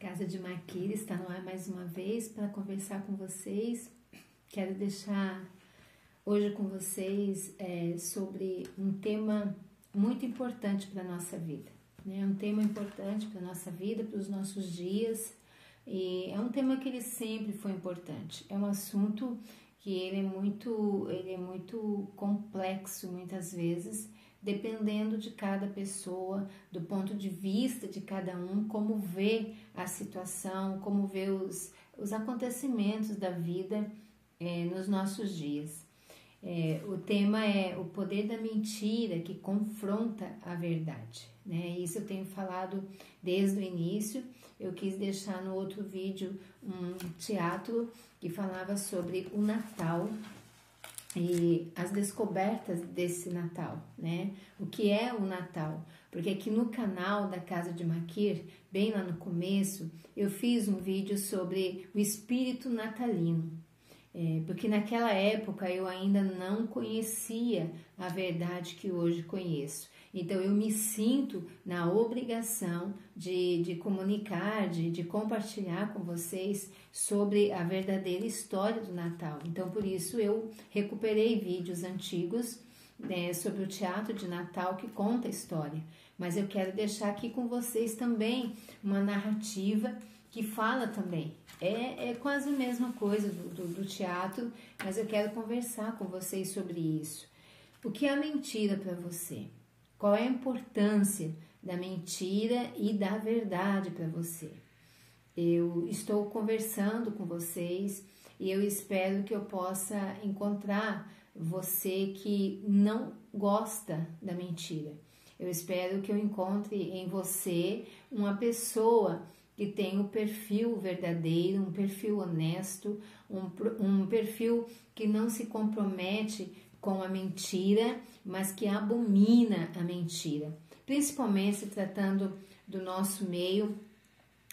Casa de Maquila está no ar mais uma vez para conversar com vocês. Quero deixar hoje com vocês sobre um tema muito importante para a nossa vida, né? Um tema importante para a nossa vida, para os nossos dias, e é um tema que ele sempre foi importante. É um assunto que ele é muito complexo muitas vezes, dependendo de cada pessoa, do ponto de vista de cada um, como vê a situação, como vê os acontecimentos da vida nos nossos dias. O tema é o poder da mentira que confronta a verdade, né? Isso eu tenho falado desde o início. Eu quis deixar no outro vídeo um teatro que falava sobre o Natal e as descobertas desse Natal, né? O que é o Natal? Porque aqui no canal da Casa de Maquila, bem lá no começo, eu fiz um vídeo sobre o espírito natalino. Porque naquela época eu ainda não conhecia a verdade que hoje conheço. Então eu me sinto na obrigação de comunicar, de compartilhar com vocês sobre a verdadeira história do Natal. Então por isso eu recuperei vídeos antigos sobre o teatro de Natal que conta a história. Mas eu quero deixar aqui com vocês também uma narrativa que fala também. É quase a mesma coisa do teatro, mas eu quero conversar com vocês sobre isso. O que é a mentira para você? Qual é a importância da mentira e da verdade para você? Eu estou conversando com vocês e eu espero que eu possa encontrar você que não gosta da mentira. Eu espero que eu encontre em você uma pessoa que tem um perfil verdadeiro, um perfil honesto, um perfil que não se compromete com a mentira, mas que abomina a mentira. Principalmente se tratando do nosso meio,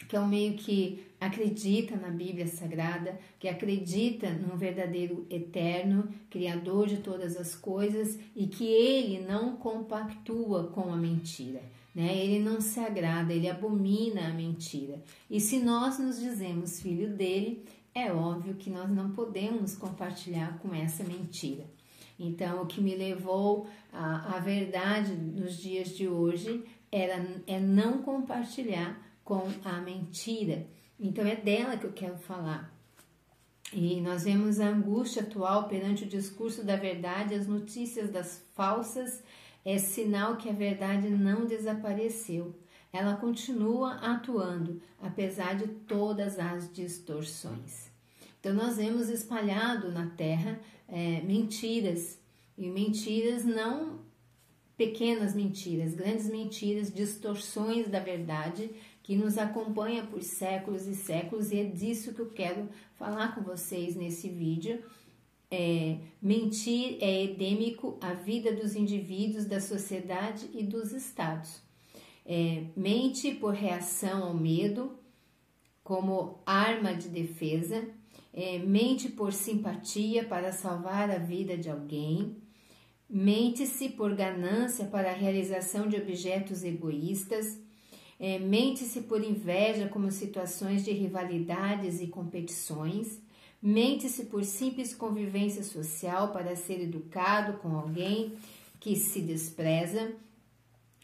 que é um meio que acredita na Bíblia Sagrada, que acredita num verdadeiro eterno, criador de todas as coisas, e que ele não compactua com a mentira, né? Ele não se agrada, ele abomina a mentira. E se nós nos dizemos filho dele, é óbvio que nós não podemos compartilhar com essa mentira. Então, o que me levou à verdade nos dias de hoje é não compartilhar com a mentira. Então, é dela que eu quero falar. E nós vemos a angústia atual perante o discurso da verdade, as notícias das falsas, é sinal que a verdade não desapareceu. Ela continua atuando, apesar de todas as distorções. Então, nós vemos espalhado na Terra mentiras, e mentiras não pequenas mentiras, grandes mentiras, distorções da verdade, que nos acompanha por séculos e séculos, e é disso que eu quero falar com vocês nesse vídeo. Mentir é endêmico à vida dos indivíduos, da sociedade e dos estados. Mente por reação ao medo, como arma de defesa. Mente por simpatia para salvar a vida de alguém. Mente-se por ganância para a realização de objetos egoístas. Mente-se por inveja como situações de rivalidades e competições. Mente-se por simples convivência social para ser educado com alguém que se despreza.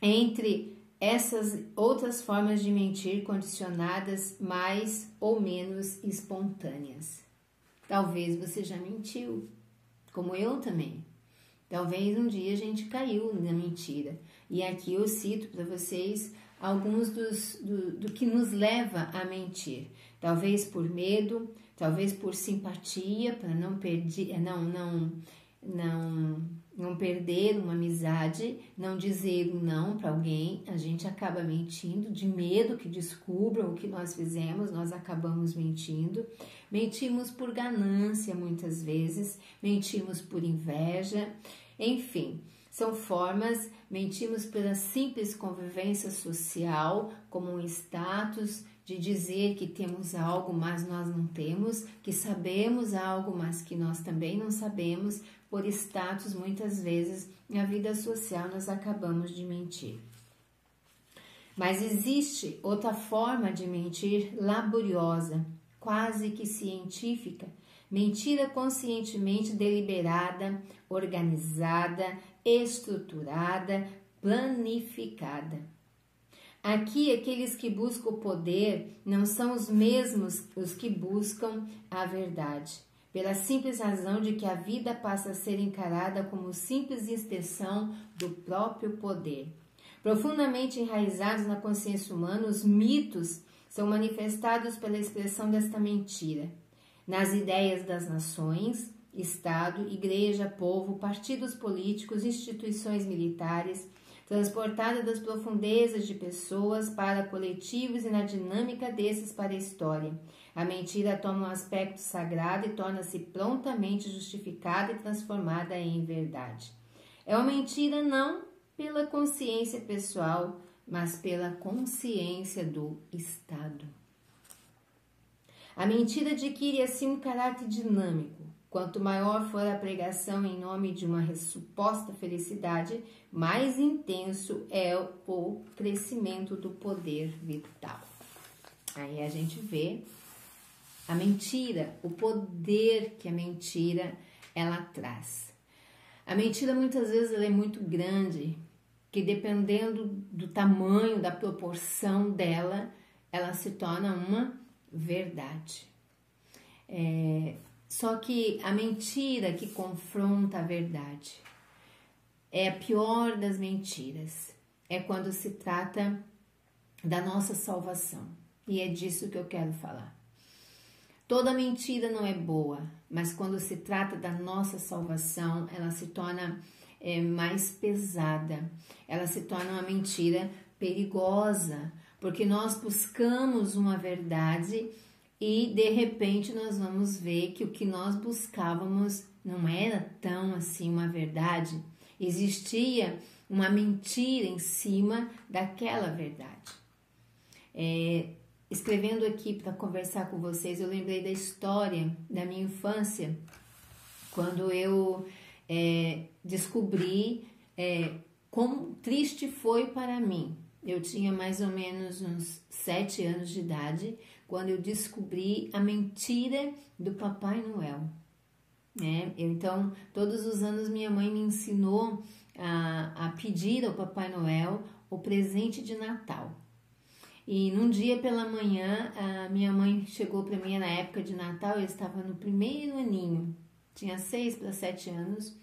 Entre essas outras formas de mentir condicionadas mais ou menos espontâneas. Talvez você já mentiu, como eu também. Talvez um dia a gente caiu na mentira. E aqui eu cito para vocês alguns do que nos leva a mentir. Talvez por medo, talvez por simpatia, para não perder uma amizade, não dizer não para alguém, a gente acaba mentindo, de medo que descubram o que nós fizemos, nós acabamos mentindo. Mentimos por ganância muitas vezes, mentimos por inveja, enfim, são formas. Mentimos pela simples convivência social, como um status de dizer que temos algo, mas nós não temos, que sabemos algo, mas que nós também não sabemos. Por status, muitas vezes, na vida social, nós acabamos de mentir. Mas existe outra forma de mentir laboriosa, quase que científica, mentira conscientemente deliberada, organizada, estruturada, planificada. Aqui, aqueles que buscam o poder não são os mesmos os que buscam a verdade, pela simples razão de que a vida passa a ser encarada como simples extensão do próprio poder. Profundamente enraizados na consciência humana, os mitos são manifestados pela expressão desta mentira. Nas ideias das nações, Estado, Igreja, povo, partidos políticos, instituições militares, transportada das profundezas de pessoas para coletivos e na dinâmica desses para a história. A mentira toma um aspecto sagrado e torna-se prontamente justificada e transformada em verdade. É uma mentira não pela consciência pessoal, mas pela consciência do Estado. A mentira adquire assim um caráter dinâmico. Quanto maior for a pregação em nome de uma suposta felicidade, mais intenso é o crescimento do poder vital. Aí a gente vê a mentira, o poder que a mentira ela traz. A mentira muitas vezes ela é muito grande, que dependendo do tamanho, da proporção dela, ela se torna uma verdade. Só que a mentira que confronta a verdade é a pior das mentiras. É quando se trata da nossa salvação. E é disso que eu quero falar. Toda mentira não é boa, mas quando se trata da nossa salvação, ela se torna mais pesada. Ela se torna uma mentira perigosa, porque nós buscamos uma verdade e de repente nós vamos ver que o que nós buscávamos não era tão assim uma verdade. Existia uma mentira em cima daquela verdade. Escrevendo aqui para conversar com vocês, eu lembrei da história da minha infância, quando eu descobri como triste foi para mim. Eu tinha mais ou menos uns 7 anos de idade, quando eu descobri a mentira do Papai Noel. Então, todos os anos minha mãe me ensinou a pedir ao Papai Noel o presente de Natal. E num dia pela manhã, a minha mãe chegou para mim na época de Natal, eu estava no primeiro aninho, tinha 6 para 7 anos,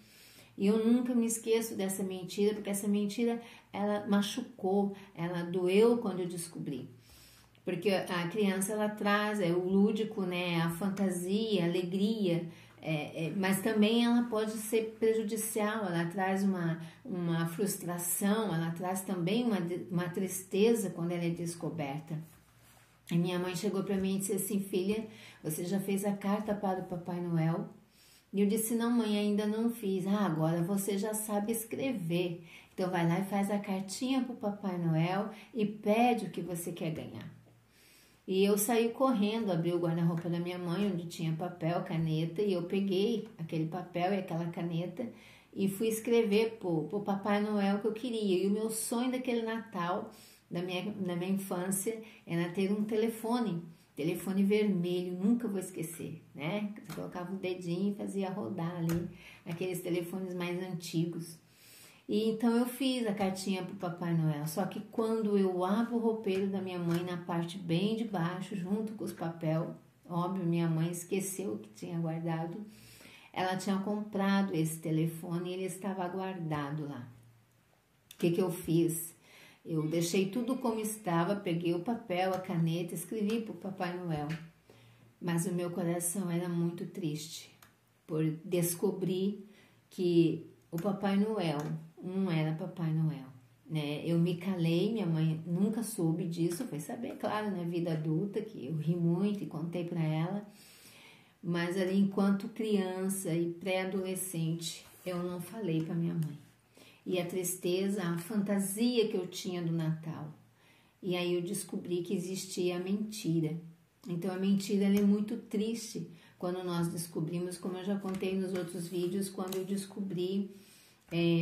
e eu nunca me esqueço dessa mentira, porque essa mentira, ela machucou, ela doeu quando eu descobri. Porque a criança, ela traz o lúdico, né, a fantasia, a alegria, mas também ela pode ser prejudicial, ela traz uma frustração, ela traz também uma tristeza quando ela é descoberta. E minha mãe chegou para mim e disse assim: filha, você já fez a carta para o Papai Noel? E eu disse: não, mãe, ainda não fiz. Agora você já sabe escrever, então vai lá e faz a cartinha para o Papai Noel e pede o que você quer ganhar. E eu saí correndo, abri o guarda-roupa da minha mãe, onde tinha papel, caneta, e eu peguei aquele papel e aquela caneta e fui escrever pro Papai Noel que eu queria. E o meu sonho daquele Natal, da minha infância, era ter um telefone vermelho, nunca vou esquecer, né? Você colocava o dedinho e fazia rodar ali, aqueles telefones mais antigos. E então eu fiz a cartinha pro Papai Noel, só que quando eu abro o roupeiro da minha mãe na parte bem de baixo, junto com os papel, óbvio, minha mãe esqueceu o que tinha guardado, ela tinha comprado esse telefone e ele estava guardado lá. O que eu fiz? Eu deixei tudo como estava, peguei o papel, a caneta, escrevi pro Papai Noel, mas o meu coração era muito triste por descobrir que o Papai Noel não era Papai Noel, né? Eu me calei, minha mãe nunca soube disso, foi saber, claro, na vida adulta, que eu ri muito e contei para ela, mas ali enquanto criança e pré-adolescente, eu não falei para minha mãe. E a tristeza, a fantasia que eu tinha do Natal. E aí eu descobri que existia a mentira. Então a mentira ela é muito triste quando nós descobrimos, como eu já contei nos outros vídeos, quando eu descobri,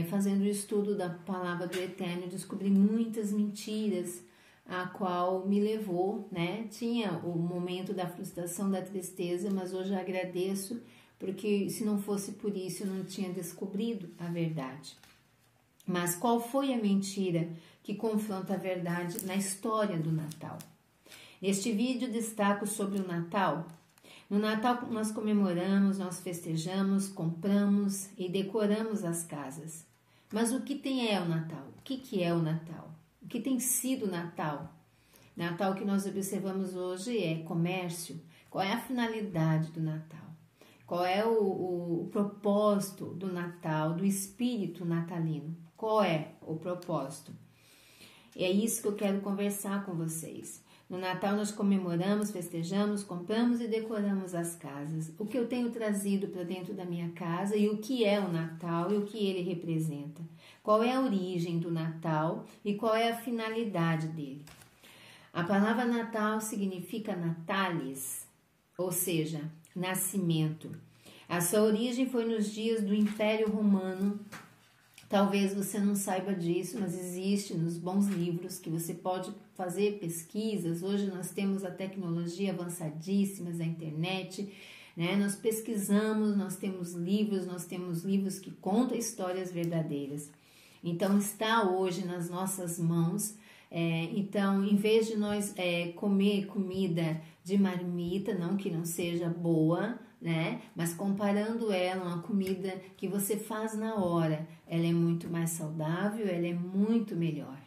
fazendo o estudo da palavra do Eterno, eu descobri muitas mentiras a qual me levou, né? Tinha o momento da frustração, da tristeza, mas hoje eu agradeço, porque se não fosse por isso eu não tinha descobrido a verdade. Mas qual foi a mentira que confronta a verdade na história do Natal? Neste vídeo destaco sobre o Natal. No Natal nós comemoramos, nós festejamos, compramos e decoramos as casas. Mas o que é o Natal? O que é o Natal? O que tem sido o Natal? Natal que nós observamos hoje é comércio. Qual é a finalidade do Natal? Qual é o propósito do Natal, do espírito natalino? Qual é o propósito? É isso que eu quero conversar com vocês. No Natal nós comemoramos, festejamos, compramos e decoramos as casas. O que eu tenho trazido para dentro da minha casa e o que é o Natal e o que ele representa. Qual é a origem do Natal e qual é a finalidade dele. A palavra Natal significa natalis, ou seja, nascimento. A sua origem foi nos dias do Império Romano. Talvez você não saiba disso, mas existe nos bons livros que você pode fazer pesquisas. Hoje nós temos a tecnologia avançadíssima da internet, né? Nós pesquisamos, nós temos livros que contam histórias verdadeiras. Então está hoje nas nossas mãos. Então, em vez de nós comer comida de marmita, não que não seja boa, né? Mas comparando ela a uma comida que você faz na hora, ela é muito mais saudável, ela é muito melhor.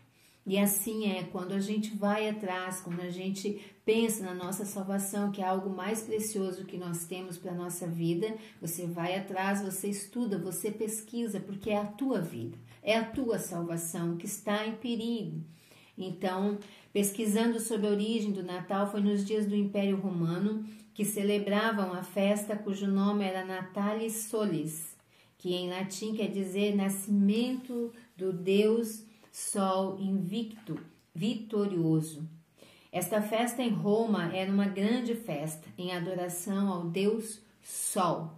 E assim é, quando a gente vai atrás, quando a gente pensa na nossa salvação, que é algo mais precioso que nós temos para a nossa vida, você vai atrás, você estuda, você pesquisa, porque é a tua vida, é a tua salvação que está em perigo. Então, pesquisando sobre a origem do Natal, foi nos dias do Império Romano que celebravam a festa cujo nome era Natalis Solis, que em latim quer dizer nascimento do Deus Sol invicto, vitorioso. Esta festa em Roma era uma grande festa em adoração ao Deus Sol.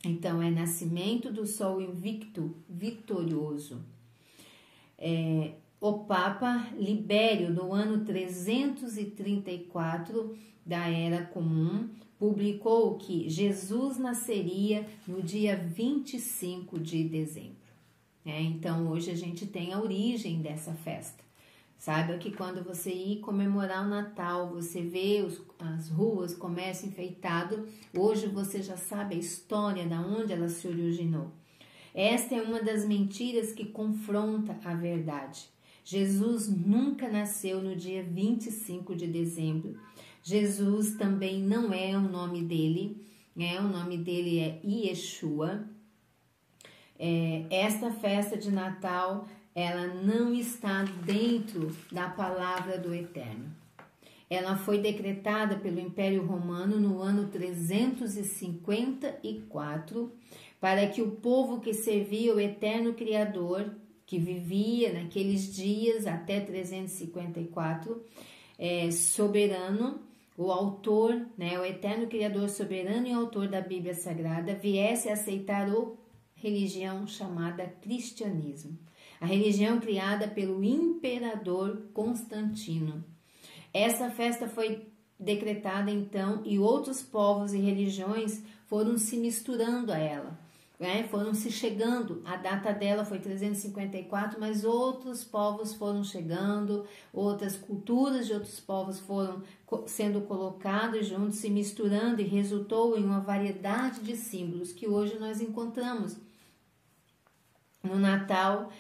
Então, é nascimento do Sol invicto, vitorioso. O Papa Libério, no ano 334 da Era Comum, publicou que Jesus nasceria no dia 25 de dezembro. Então, hoje a gente tem a origem dessa festa. Saiba que quando você ir comemorar o Natal, você vê as ruas, comércio enfeitado, hoje você já sabe a história de onde ela se originou. Esta é uma das mentiras que confronta a verdade. Jesus nunca nasceu no dia 25 de dezembro. Jesus também não é o nome dele, né? O nome dele é Yeshua. Esta festa de Natal, ela não está dentro da palavra do Eterno. Ela foi decretada pelo Império Romano no ano 354 para que o povo que servia o Eterno Criador, que vivia naqueles dias até 354, soberano, o autor, né, o eterno Criador soberano e autor da Bíblia Sagrada, viesse a aceitar a religião chamada cristianismo, a religião criada pelo imperador Constantino. Essa festa foi decretada então e outros povos e religiões foram se misturando a ela. Foram se chegando, a data dela foi 354, mas outros povos foram chegando, outras culturas de outros povos foram sendo colocados juntos, se misturando e resultou em uma variedade de símbolos que hoje nós encontramos no Natal.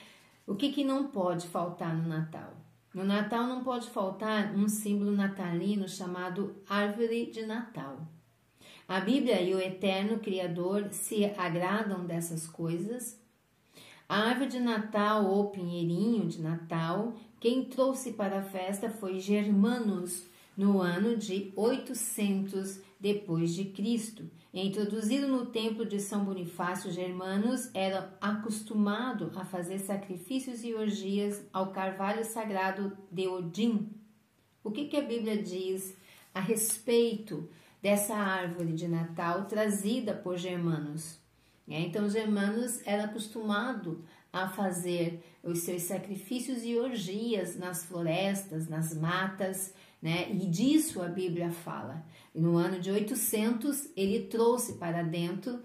O que não pode faltar no Natal? No Natal não pode faltar um símbolo natalino chamado árvore de Natal. A Bíblia e o eterno Criador se agradam dessas coisas. A árvore de Natal ou pinheirinho de Natal, quem trouxe para a festa foi Germanos, no ano de 800 depois de Cristo. Introduzido no templo de São Bonifácio, Germanos era acostumado a fazer sacrifícios e orgias ao carvalho sagrado de Odin. O que a Bíblia diz a respeito dessa árvore de Natal trazida por Germanos? Então, Germanos era acostumado a fazer os seus sacrifícios e orgias nas florestas, nas matas, né? E disso a Bíblia fala. No ano de 800, ele trouxe para dentro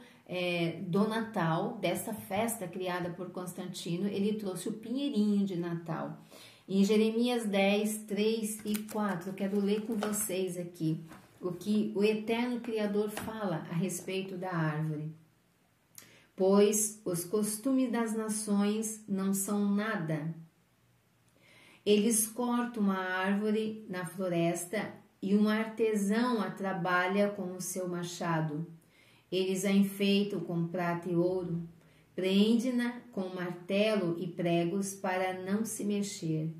do Natal, dessa festa criada por Constantino, ele trouxe o pinheirinho de Natal. Em Jeremias 10, 3 e 4, eu quero ler com vocês aqui o que o eterno Criador fala a respeito da árvore. Pois os costumes das nações não são nada. Eles cortam a árvore na floresta e um artesão a trabalha com o seu machado. Eles a enfeitam com prata e ouro, prende-na com martelo e pregos para não se mexer.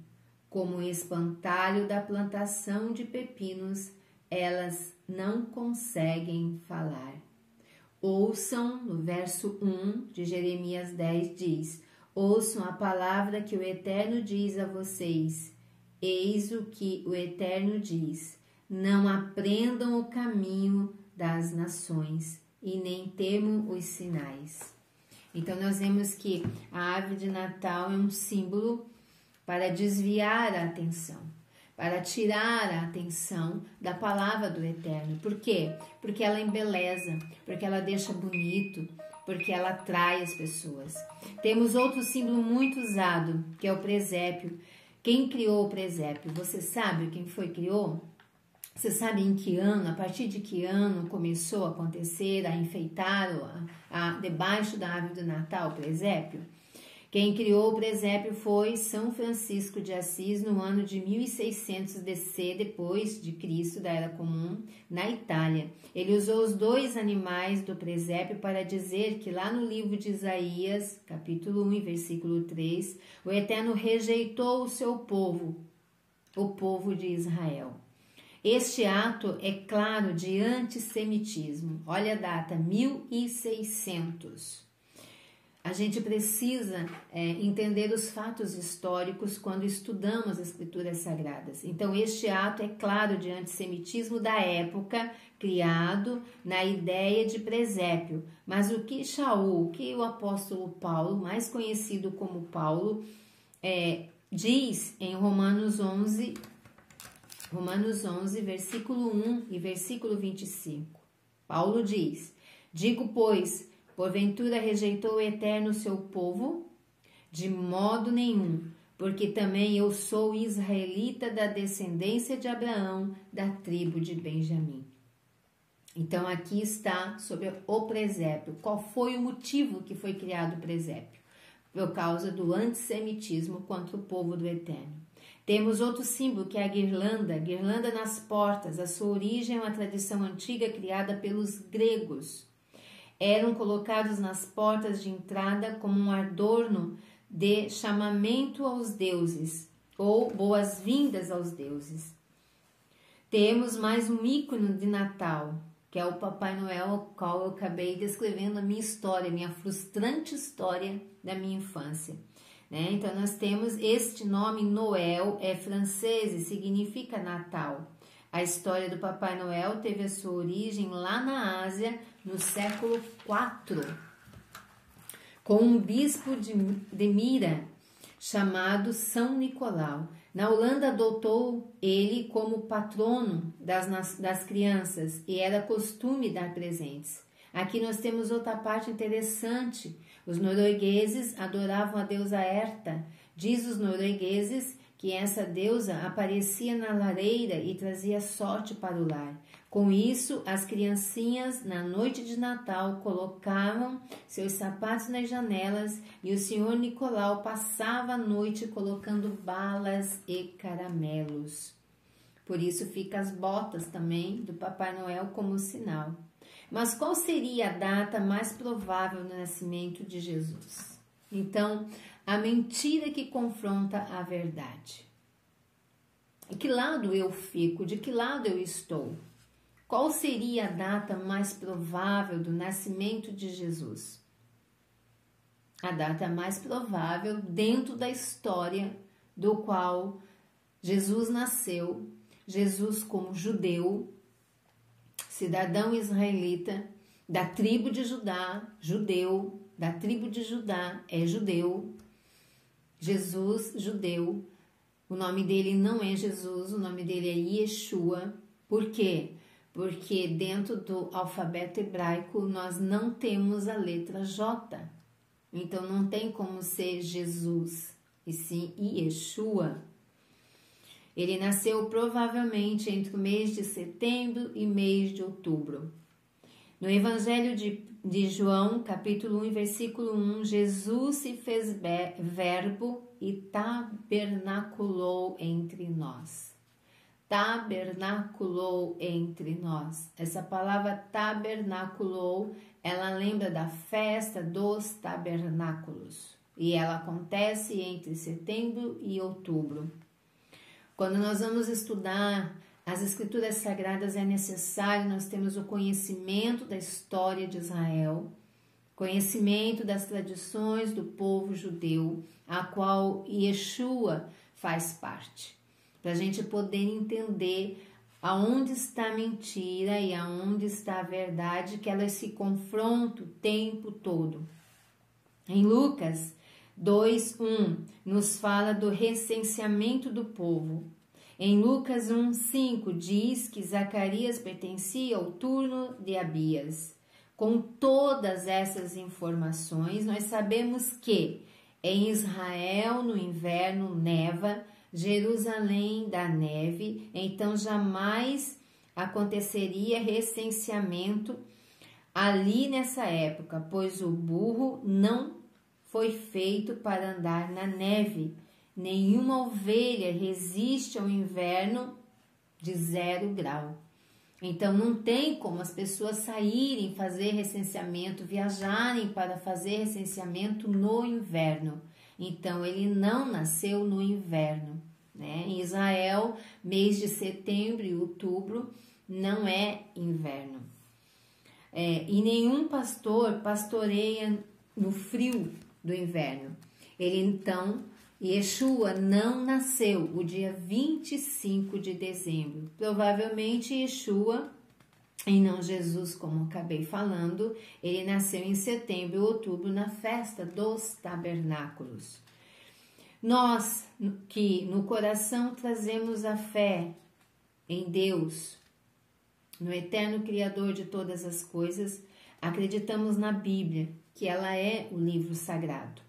Como o espantalho da plantação de pepinos, elas não conseguem falar. Ouçam, no verso 1 de Jeremias 10 diz: ouçam a palavra que o Eterno diz a vocês. Eis o que o Eterno diz: não aprendam o caminho das nações e nem temam os sinais. Então nós vemos que a árvore de Natal é um símbolo para desviar a atenção, para tirar a atenção da palavra do Eterno. Por quê? Porque ela embeleza, porque ela deixa bonito, porque ela atrai as pessoas. Temos outro símbolo muito usado, que é o presépio. Quem criou o presépio? Você sabe quem foi que criou? Você sabe em que ano, a partir de que ano começou a acontecer, a enfeitar debaixo da árvore do Natal o presépio? Quem criou o presépio foi São Francisco de Assis no ano de 1600 DC, depois de Cristo, da Era Comum, na Itália. Ele usou os dois animais do presépio para dizer que lá no livro de Isaías, capítulo 1, versículo 3, o Eterno rejeitou o seu povo, o povo de Israel. Este ato é claro de antissemitismo. Olha a data, 1600. A gente precisa entender os fatos históricos quando estudamos as escrituras sagradas. Então, este ato é claro de antissemitismo da época, criado na ideia de presépio. Mas o que Shaul, o que o apóstolo Paulo, mais conhecido como Paulo, diz em Romanos 11, versículo 1 e versículo 25. Paulo diz: digo, pois, porventura rejeitou o Eterno seu povo? De modo nenhum, porque também eu sou israelita da descendência de Abraão, da tribo de Benjamim. Então aqui está sobre o presépio. Qual foi o motivo que foi criado o presépio? Por causa do antissemitismo contra o povo do Eterno. Temos outro símbolo que é a guirlanda nas portas. A sua origem é uma tradição antiga criada pelos gregos. Eram colocados nas portas de entrada como um adorno de chamamento aos deuses, ou boas-vindas aos deuses. Temos mais um ícone de Natal, que é o Papai Noel, ao qual eu acabei descrevendo a minha história, minha frustrante história da minha infância. Então nós temos este nome Noel, é francês e significa Natal. A história do Papai Noel teve a sua origem lá na Ásia, no século IV, com um bispo de Mira chamado São Nicolau. Na Holanda adotou ele como patrono das crianças e era costume dar presentes. Aqui nós temos outra parte interessante. Os noruegueses adoravam a deusa Herta. Diz os noruegueses que essa deusa aparecia na lareira e trazia sorte para o lar. Com isso, as criancinhas, na noite de Natal, colocavam seus sapatos nas janelas e o Senhor Nicolau passava a noite colocando balas e caramelos. Por isso fica as botas também do Papai Noel como sinal. Mas qual seria a data mais provável do nascimento de Jesus? Então, a mentira que confronta a verdade. De que lado eu fico? De que lado eu estou? Qual seria a data mais provável do nascimento de Jesus? A data mais provável dentro da história do qual Jesus nasceu, Jesus como judeu, cidadão israelita, da tribo de Judá, judeu, da tribo de Judá, é judeu. Jesus, judeu, o nome dele não é Jesus, o nome dele é Yeshua. Por quê? Porque dentro do alfabeto hebraico nós não temos a letra J. Então não tem como ser Jesus, e sim Yeshua. Ele nasceu provavelmente entre o mês de setembro e mês de outubro. No Evangelho de João, capítulo 1, versículo 1, Jesus se fez verbo e tabernaculou entre nós. Tabernaculou entre nós. Essa palavra tabernaculou, ela lembra da festa dos tabernáculos. E ela acontece entre setembro e outubro. Quando nós vamos estudar as Escrituras Sagradas, é necessário nós termos o conhecimento da história de Israel, conhecimento das tradições do povo judeu, a qual Yeshua faz parte, para a gente poder entender aonde está a mentira e aonde está a verdade, que elas se confrontam o tempo todo. Em Lucas 2:1 nos fala do recenseamento do povo. Em Lucas 1:5 diz que Zacarias pertencia ao turno de Abias. Com todas essas informações, nós sabemos que em Israel no inverno neva, Jerusalém dá neve, então jamais aconteceria recenseamento ali nessa época, pois o burro não foi feito para andar na neve. Nenhuma ovelha resiste ao inverno de 0 grau. Então não tem como as pessoas saírem fazer recenseamento, viajarem para fazer recenseamento no inverno. Então ele não nasceu no inverno, né? Em Israel, mês de setembro e outubro não é inverno. E nenhum pastor pastoreia no frio do inverno. Yeshua não nasceu o dia 25 de dezembro. Provavelmente Yeshua, e não Jesus, como acabei falando, ele nasceu em setembro ou outubro, na festa dos tabernáculos. Nós, que no coração trazemos a fé em Deus, no eterno Criador de todas as coisas, acreditamos na Bíblia, que ela é o livro sagrado.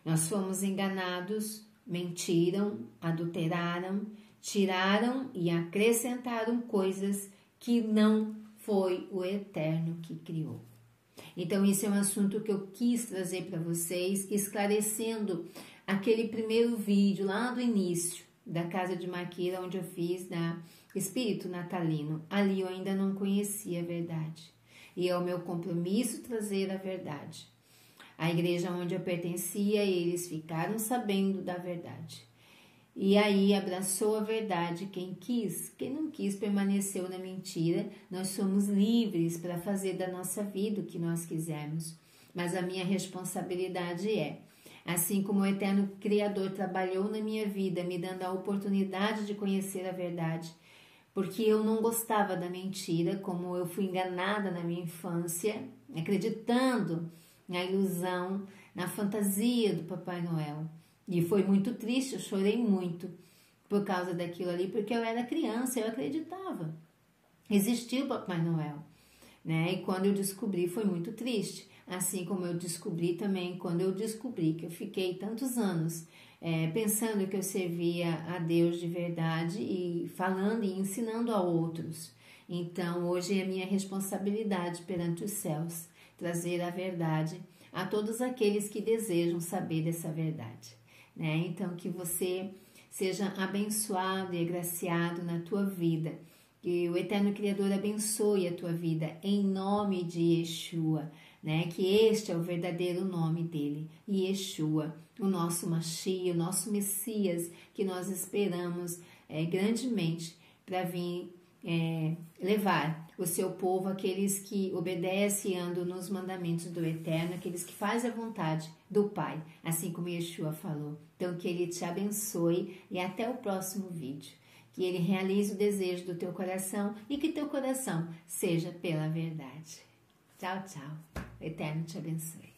Nós fomos enganados, mentiram, adulteraram, tiraram e acrescentaram coisas que não foi o Eterno que criou. Então, isso é um assunto que eu quis trazer para vocês, esclarecendo aquele primeiro vídeo lá do início da casa de Maquila, onde eu fiz da Espírito Natalino. Ali eu ainda não conhecia a verdade. E é o meu compromisso trazer a verdade. A igreja onde eu pertencia, eles ficaram sabendo da verdade. E aí abraçou a verdade quem quis, quem não quis permaneceu na mentira. Nós somos livres para fazer da nossa vida o que nós quisermos. Mas a minha responsabilidade é, assim como o eterno Criador trabalhou na minha vida, me dando a oportunidade de conhecer a verdade, porque eu não gostava da mentira, como eu fui enganada na minha infância, acreditando na ilusão, na fantasia do Papai Noel. E foi muito triste, eu chorei muito por causa daquilo ali, porque eu era criança, eu acreditava. Existia o Papai Noel, né? E quando eu descobri, foi muito triste. Assim como eu descobri também, quando eu descobri que eu fiquei tantos anos pensando que eu servia a Deus de verdade e falando e ensinando a outros. Então, hoje é minha responsabilidade perante os céus trazer a verdade a todos aqueles que desejam saber dessa verdade, né? Então, que você seja abençoado e agraciado na tua vida, que o Eterno Criador abençoe a tua vida em nome de Yeshua, né? Que este é o verdadeiro nome dele, Yeshua, o nosso Mashiach, o nosso Messias, que nós esperamos grandemente para vir levar o seu povo, aqueles que obedecem e andam nos mandamentos do Eterno, aqueles que fazem a vontade do Pai, assim como Yeshua falou. Então, que Ele te abençoe e até o próximo vídeo. Que Ele realize o desejo do teu coração e que teu coração seja pela verdade. Tchau, tchau. O Eterno te abençoe.